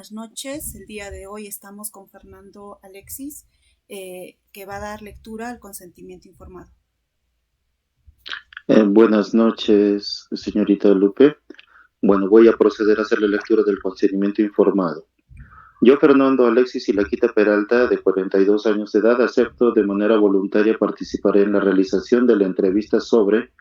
buenas noches. El día de hoy estamos con Fernando Alexis, que va a dar lectura al consentimiento informado. Buenas noches, señorita Lupe. Bueno, voy a proceder a hacer la lectura del consentimiento informado. Yo, Fernando Alexis Ilaquita Peralta, de 42 años de edad, acepto de manera voluntaria participar en la realización de la entrevista sobre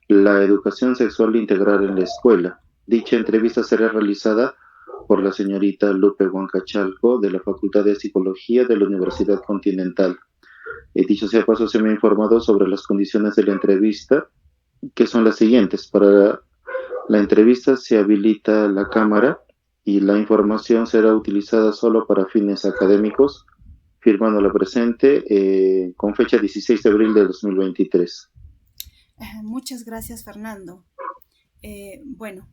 la educación sexual integral en la escuela. Dicha entrevista será realizada por la señorita Lupe Huancachalco, de la Facultad de Psicología de la Universidad Continental. Dicho sea paso, se me ha informado sobre las condiciones de la entrevista, que son las siguientes. Para la entrevista se habilita la cámara y la información será utilizada solo para fines académicos, firmando la presente con fecha 16 de abril de 2023. Muchas gracias, Fernando. Bueno,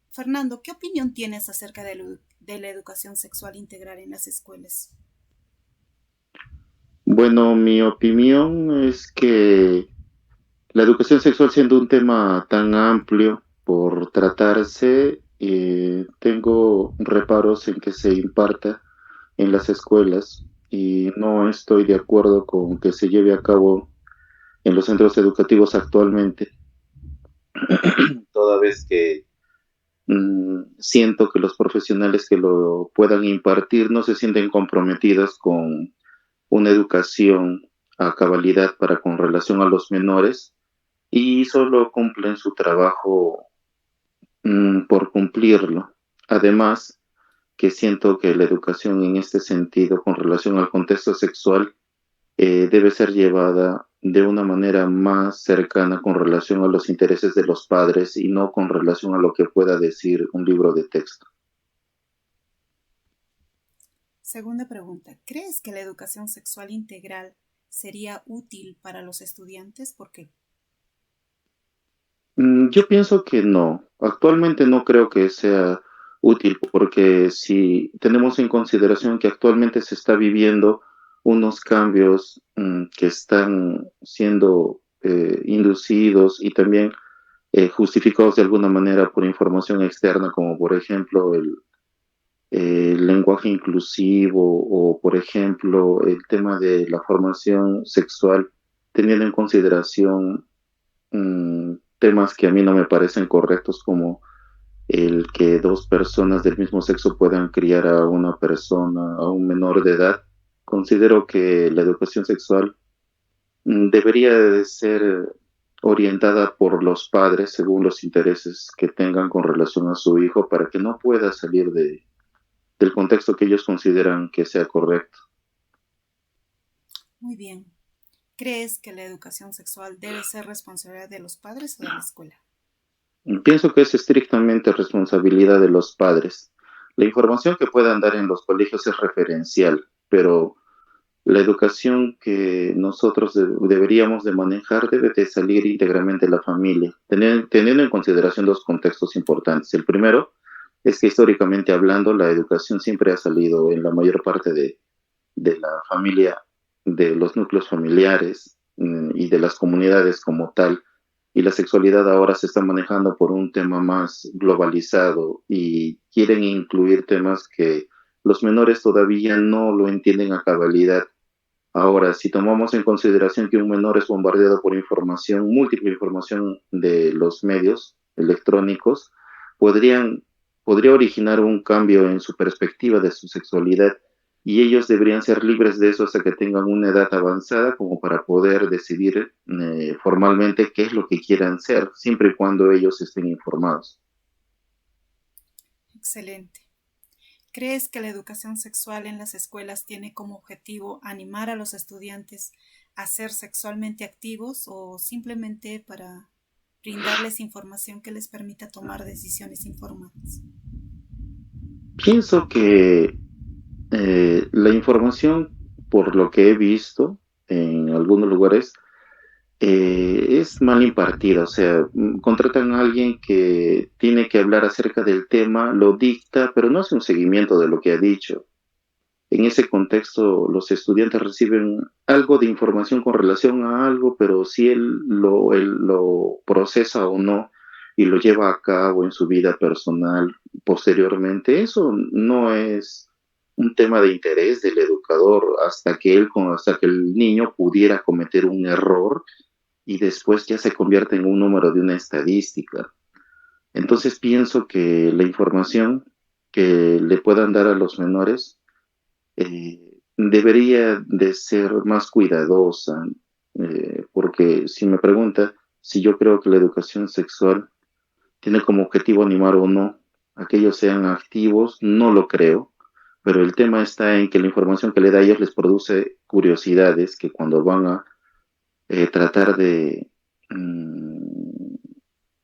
Fernando, ¿qué opinión tienes acerca de la educación sexual integral en las escuelas? Bueno, mi opinión es que la educación sexual, siendo un tema tan amplio por tratarse, tengo reparos en que se imparta en las escuelas y no estoy de acuerdo con que se lleve a cabo en los centros educativos actualmente, toda vez que siento que los profesionales que lo puedan impartir no se sienten comprometidos con una educación a cabalidad para con relación a los menores y solo cumplen su trabajo por cumplirlo. Además, que siento que la educación en este sentido, con relación al contexto sexual, debe ser llevada de una manera más cercana con relación a los intereses de los padres y no con relación a lo que pueda decir un libro de texto. Segunda pregunta, ¿crees que la educación sexual integral sería útil para los estudiantes? ¿Por qué? Yo pienso que no. Actualmente no creo que sea útil porque si tenemos en consideración que actualmente se está viviendo unos cambios que están siendo inducidos y también justificados de alguna manera por información externa, como por ejemplo el lenguaje inclusivo o por ejemplo el tema de la formación sexual, teniendo en consideración temas que a mí no me parecen correctos, como el que dos personas del mismo sexo puedan criar a una persona, a un menor de edad. Considero que la educación sexual debería de ser orientada por los padres según los intereses que tengan con relación a su hijo para que no pueda salir del contexto que ellos consideran que sea correcto. Muy bien. ¿Crees que la educación sexual debe ser responsabilidad de los padres o de la escuela? Pienso que es estrictamente responsabilidad de los padres. La información que puedan dar en los colegios es referencial, pero la educación que nosotros deberíamos de manejar debe de salir íntegramente de la familia, teniendo en consideración dos contextos importantes. El primero es que históricamente hablando, la educación siempre ha salido en la mayor parte de la familia, de los núcleos familiares y de las comunidades como tal. Y la sexualidad ahora se está manejando por un tema más globalizado y quieren incluir temas que los menores todavía no lo entienden a cabalidad. Ahora, si tomamos en consideración que un menor es bombardeado por información, múltiple información de los medios electrónicos, podrían, podría originar un cambio en su perspectiva de su sexualidad y ellos deberían ser libres de eso hasta que tengan una edad avanzada como para poder decidir formalmente qué es lo que quieran ser, siempre y cuando ellos estén informados. Excelente. ¿Crees que la educación sexual en las escuelas tiene como objetivo animar a los estudiantes a ser sexualmente activos o simplemente para brindarles información que les permita tomar decisiones informadas? Pienso que la información, por lo que he visto en algunos lugares, es mal impartida. O sea, contratan a alguien que tiene que hablar acerca del tema, lo dicta, pero no hace un seguimiento de lo que ha dicho. En ese contexto, los estudiantes reciben algo de información con relación a algo, pero si él lo procesa o no, y lo lleva a cabo en su vida personal posteriormente, eso no es un tema de interés del educador hasta que el niño pudiera cometer un error y después ya se convierte en un número de una estadística. Entonces pienso que la información que le puedan dar a los menores debería de ser más cuidadosa, porque si me pregunta si yo creo que la educación sexual tiene como objetivo animar o no a que ellos sean activos, no lo creo, pero el tema está en que la información que le da a ellos les produce curiosidades que cuando van a tratar de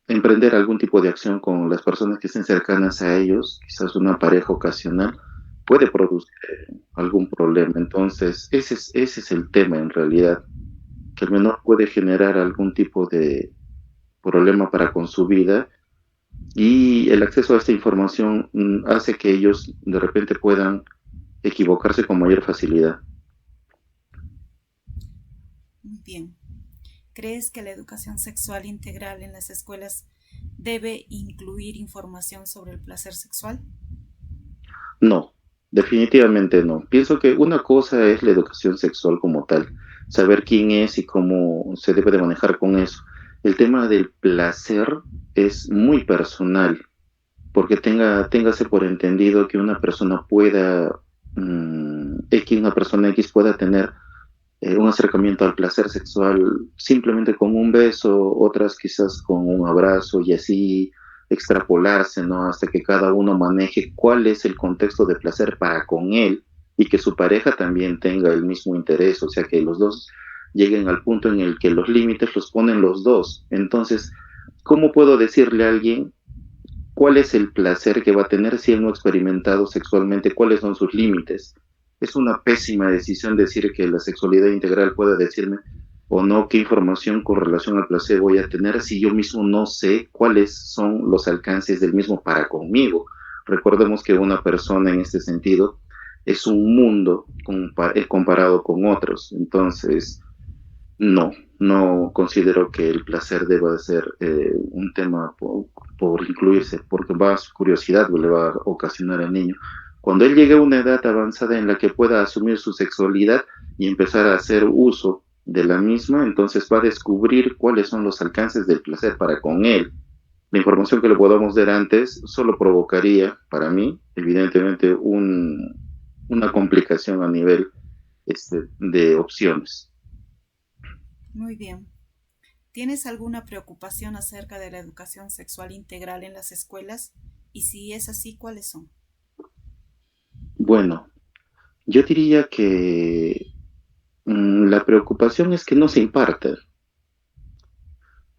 emprender algún tipo de acción con las personas que estén cercanas a ellos, quizás una pareja ocasional, puede producir algún problema. Entonces, ese es el tema en realidad, que el menor puede generar algún tipo de problema para con su vida y el acceso a esta información hace que ellos de repente puedan equivocarse con mayor facilidad. Muy bien. ¿Crees que la educación sexual integral en las escuelas debe incluir información sobre el placer sexual? No, definitivamente no. Pienso que una cosa es la educación sexual como tal, saber quién es y cómo se debe de manejar con eso. El tema del placer es muy personal, porque téngase por entendido que una persona pueda, una persona X pueda tener un acercamiento al placer sexual simplemente con un beso, otras quizás con un abrazo y así extrapolarse, ¿no? Hasta que cada uno maneje cuál es el contexto de placer para con él y que su pareja también tenga el mismo interés, o sea, que los dos lleguen al punto en el que los límites los ponen los dos. Entonces, ¿cómo puedo decirle a alguien cuál es el placer que va a tener si él no ha experimentado sexualmente, cuáles son sus límites? Es una pésima decisión decir que la sexualidad integral pueda decirme o no qué información con relación al placer voy a tener si yo mismo no sé cuáles son los alcances del mismo para conmigo. Recordemos que una persona en este sentido es un mundo comparado con otros. Entonces, no, no considero que el placer deba de ser un tema por incluirse, porque su curiosidad le va a ocasionar al niño. Cuando él llegue a una edad avanzada en la que pueda asumir su sexualidad y empezar a hacer uso de la misma, entonces va a descubrir cuáles son los alcances del placer para con él. La información que le podamos dar antes solo provocaría, para mí, evidentemente, una complicación a nivel de opciones. Muy bien. ¿Tienes alguna preocupación acerca de la educación sexual integral en las escuelas? Y si es así, ¿cuáles son? Bueno, yo diría que la preocupación es que no se imparte.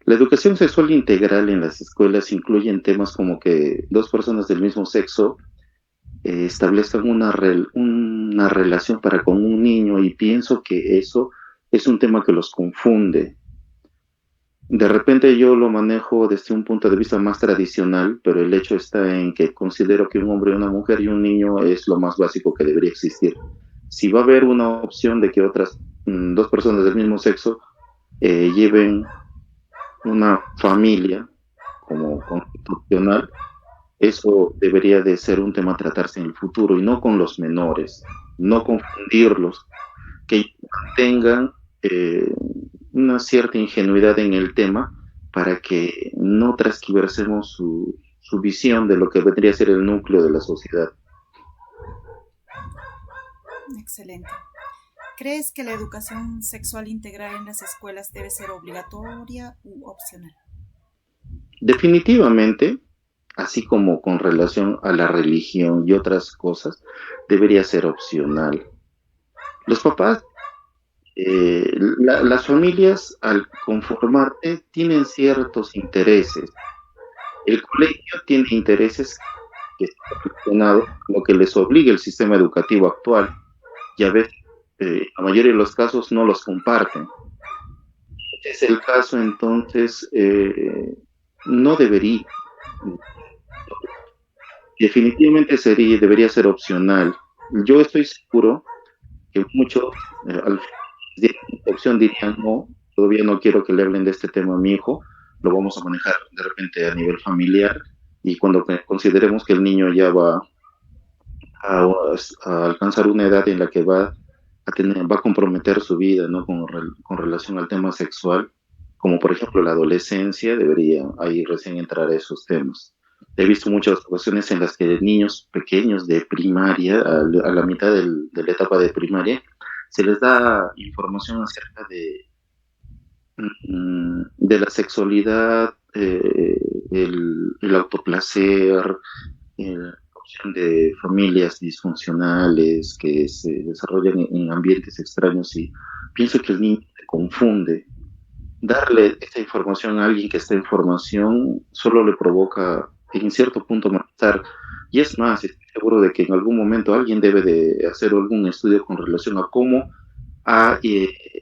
La educación sexual integral en las escuelas incluye temas como que dos personas del mismo sexo establezcan una relación para con un niño y pienso que eso es un tema que los confunde. De repente yo lo manejo desde un punto de vista más tradicional, pero el hecho está en que considero que un hombre, una mujer y un niño es lo más básico que debería existir. Si va a haber una opción de que otras dos personas del mismo sexo lleven una familia como constitucional, eso debería de ser un tema a tratarse en el futuro y no con los menores, no confundirlos, que tengan una cierta ingenuidad en el tema para que no transquiversemos su visión de lo que vendría a ser el núcleo de la sociedad. Excelente. ¿Crees que la educación sexual integral en las escuelas debe ser obligatoria u opcional? Definitivamente, así como con relación a la religión y otras cosas, debería ser opcional. Los papás, las familias al conformarte tienen ciertos intereses. El colegio tiene intereses que está relacionado con lo que les obliga el sistema educativo actual y a veces, la mayoría de los casos no los comparten. Es el caso, entonces, no debería, definitivamente debería ser opcional. Yo estoy seguro que muchos al final de la opción dirían, no, todavía no quiero que le hablen de este tema a mi hijo, lo vamos a manejar de repente a nivel familiar y cuando consideremos que el niño ya va a, a alcanzar una edad en la que va a comprometer su vida, ¿no? Con relación al tema sexual, como por ejemplo la adolescencia, debería ahí recién entrar a esos temas. He visto muchas ocasiones en las que niños pequeños de primaria, a la mitad de la etapa de primaria, se les da información acerca de la sexualidad, el autoplacer, la opción de familias disfuncionales que se desarrollan en ambientes extraños y pienso que el niño se confunde. Darle esta información a alguien que está en formación solo le provoca en cierto punto malestar. Y es más, estoy seguro de que en algún momento alguien debe de hacer algún estudio con relación a cómo ha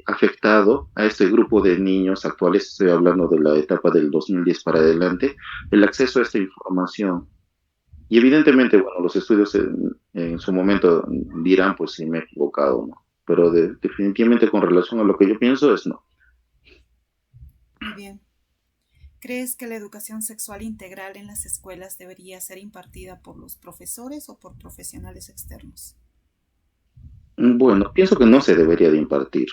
afectado a este grupo de niños actuales, estoy hablando de la etapa del 2010 para adelante, el acceso a esta información. Y evidentemente, bueno, los estudios en su momento dirán, pues si me he equivocado, ¿no? Pero definitivamente con relación a lo que yo pienso es no. Muy bien. ¿Crees que la educación sexual integral en las escuelas debería ser impartida por los profesores o por profesionales externos? Bueno, pienso que no se debería de impartir.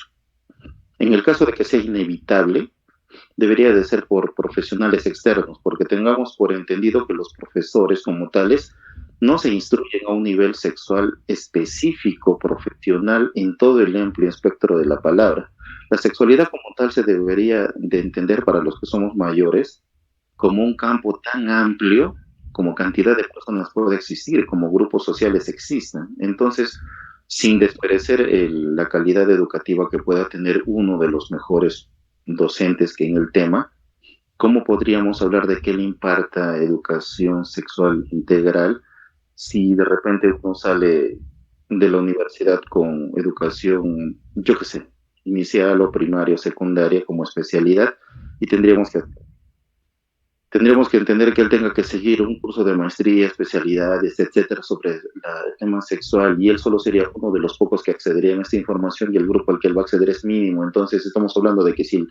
En el caso de que sea inevitable, debería de ser por profesionales externos, porque tengamos por entendido que los profesores como tales no se instruyen a un nivel sexual específico, profesional, en todo el amplio espectro de la palabra. La sexualidad como tal se debería de entender para los que somos mayores como un campo tan amplio como cantidad de personas puede existir, como grupos sociales existen. Entonces, sin desmerecer la calidad educativa que pueda tener uno de los mejores docentes que en el tema, ¿cómo podríamos hablar de que él imparta educación sexual integral si de repente uno sale de la universidad con educación, yo qué sé, inicial o primaria o secundaria como especialidad y tendríamos que entender que él tenga que seguir un curso de maestría, especialidades, etcétera, sobre el tema sexual, y él solo sería uno de los pocos que accederían a esta información y el grupo al que él va a acceder es mínimo. Entonces, estamos hablando de que si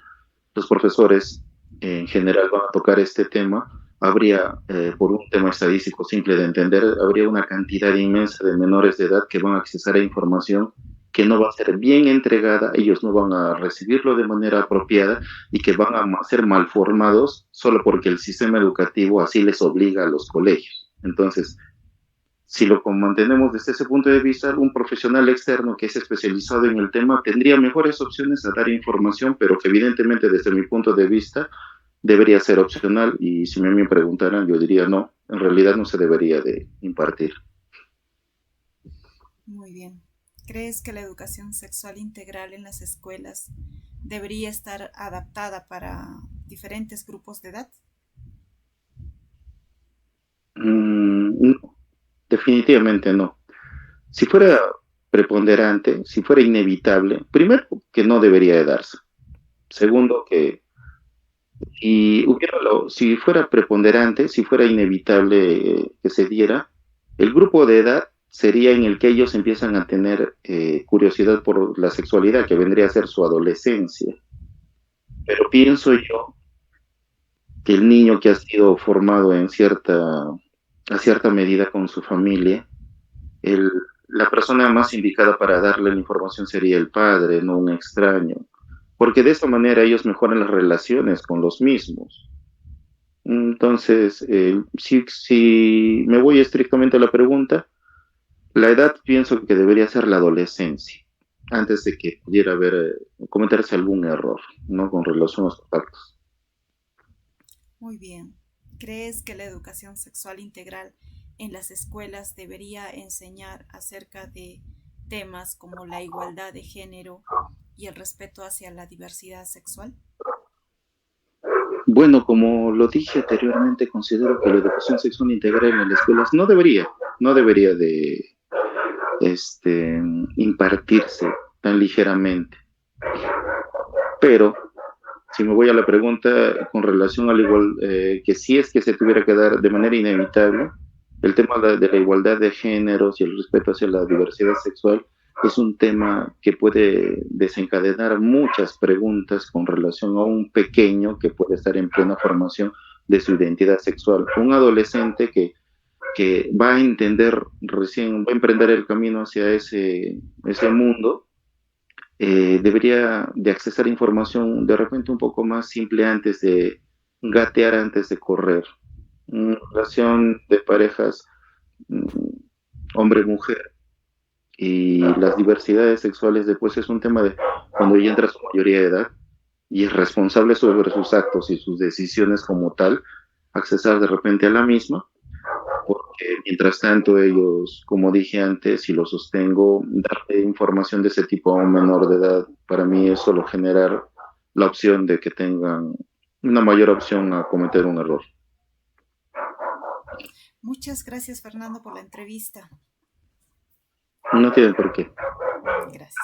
los profesores en general van a tocar este tema, habría, por un tema estadístico simple de entender, habría una cantidad inmensa de menores de edad que van a acceder a información que no va a ser bien entregada, ellos no van a recibirlo de manera apropiada y que van a ser mal formados solo porque el sistema educativo así les obliga a los colegios. Entonces, si lo mantenemos desde ese punto de vista, un profesional externo que es especializado en el tema tendría mejores opciones a dar información, pero que evidentemente desde mi punto de vista debería ser opcional y si me preguntaran yo diría no, en realidad no se debería de impartir. Muy bien. ¿Crees que la educación sexual integral en las escuelas debería estar adaptada para diferentes grupos de edad? No, definitivamente no. Si fuera preponderante, si fuera inevitable, primero que no debería de darse. Segundo que si fuera preponderante, si fuera inevitable que se diera, el grupo de edad sería en el que ellos empiezan a tener curiosidad por la sexualidad, que vendría a ser su adolescencia. Pero pienso yo que el niño que ha sido formado a cierta medida con su familia, el, la persona más indicada para darle la información sería el padre, no un extraño, porque de esta manera ellos mejoran las relaciones con los mismos. Entonces, si me voy estrictamente a la pregunta, la edad pienso que debería ser la adolescencia, antes de que pudiera cometerse algún error, ¿no? Con relación a los actos. Muy bien. ¿Crees que la educación sexual integral en las escuelas debería enseñar acerca de temas como la igualdad de género y el respeto hacia la diversidad sexual? Bueno, como lo dije anteriormente, considero que la educación sexual integral en las escuelas no debería de este, impartirse tan ligeramente. Pero si me voy a la pregunta con relación al igual, que si es que se tuviera que dar de manera inevitable, el tema de la igualdad de géneros y el respeto hacia la diversidad sexual es un tema que puede desencadenar muchas preguntas con relación a un pequeño que puede estar en plena formación de su identidad sexual. Un adolescente que va a entender recién, va a emprender el camino hacia ese mundo, debería de accesar información de repente un poco más simple antes de gatear, antes de correr. Una relación de parejas, mm, hombre-mujer, y las diversidades sexuales después es un tema de cuando ella entra a su mayoría de edad y es responsable sobre sus actos y sus decisiones como tal, accesar de repente a la misma, porque mientras tanto ellos, como dije antes y lo sostengo, darle información de ese tipo a un menor de edad, para mí es solo generar la opción de que tengan una mayor opción a cometer un error. Muchas gracias, Fernando, por la entrevista. No tienen por qué. Gracias.